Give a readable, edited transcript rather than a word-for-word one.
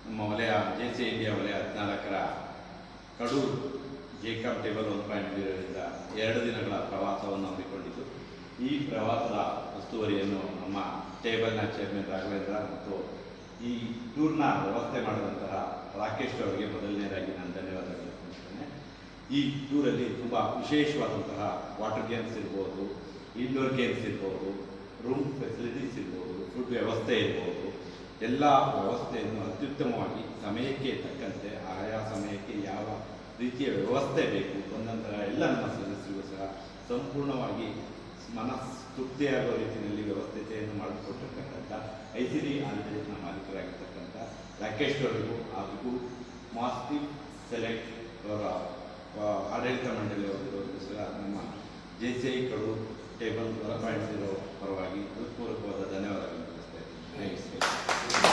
ನಮ್ಮ ವಲಯ JC India ವಲಯ 14ರ ಕಡೂರು ಜೇಕಬ್ ಟೇಬಲ್ 1.0ರಿಂದ 2 ದಿನಗಳ ಪ್ರವಾಸವನ್ನು ಹಮ್ಮಿಕೊಂಡಿದ್ದು, ಈ ಪ್ರವಾಸದ ಉಸ್ತುವಾರಿಯನ್ನು ನಮ್ಮ ಟೇಬಲ್ನ ಚೇರ್ಮನ್ ರಾಘವೇಂದ್ರ ಮತ್ತು ಈ ಟೂರ್ನ ವ್ಯವಸ್ಥೆ ಮಾಡಿದಂತಹ ರಾಕೇಶ್ ಅವರಿಗೆ ಮೊದಲನೇದಾಗಿ ನಾನು ಧನ್ಯವಾದಗಳು ತಿಳಿಸ್ತೇನೆ. ಈ ಟೂರಲ್ಲಿ ತುಂಬ ವಿಶೇಷವಾದಂತಹ ವಾಟರ್ ಗೇಮ್ಸ್ ಇರ್ಬೋದು, ಇಂಡೋರ್ ಗೇಮ್ಸ್ ಇರ್ಬೋದು, ರೂಮ್ ಫೆಸಿಲಿಟೀಸ್ ಇರ್ಬೋದು, ಫುಡ್ ವ್ಯವಸ್ಥೆ ಇರ್ಬೋದು, ಎಲ್ಲ ವ್ಯವಸ್ಥೆಯನ್ನು ಅತ್ಯುತ್ತಮವಾಗಿ ಸಮಯಕ್ಕೆ ತಕ್ಕಂತೆ ಆಯಾ ಸಮಯಕ್ಕೆ ಯಾವ ರೀತಿಯ ವ್ಯವಸ್ಥೆ ಬೇಕು ಒಂದೊಂದರ ಎಲ್ಲ ನಮ್ಮ ಸದಸ್ಯರಿಗೂ ಸಹ ಸಂಪೂರ್ಣವಾಗಿ ತೃಪ್ತಿಯಾಗುವ ರೀತಿಯಲ್ಲಿ ವ್ಯವಸ್ಥೆಯನ್ನು ಮಾಡಿಕೊಟ್ಟಿರ್ತಕ್ಕಂಥ ICD ಆಂಧ್ರಪ್ರದೇಶನ ಮಾಲೀಕರಾಗಿರ್ತಕ್ಕಂಥ ರಾಕೇಶ್ ಅವರಿಗೂ ಹಾಗೂ ಮಾಸ್ಟಿವ್ ಸೆಲೆಕ್ಟ್ ಅವರ ಆಡಳಿತ ಮಂಡಳಿಯವರಿಗೂ ಸಹ ನಮ್ಮ JCI ಕಡೂರು ಟೇಬಲ್ 1.0 ಪರವಾಗಿ ಹೃತ್ಪೂರ್ವಕವಾದ ಧನ್ಯವಾದಗಳು ತಿಳಿಸ್ತಾ ಇದ್ದೀನಿ.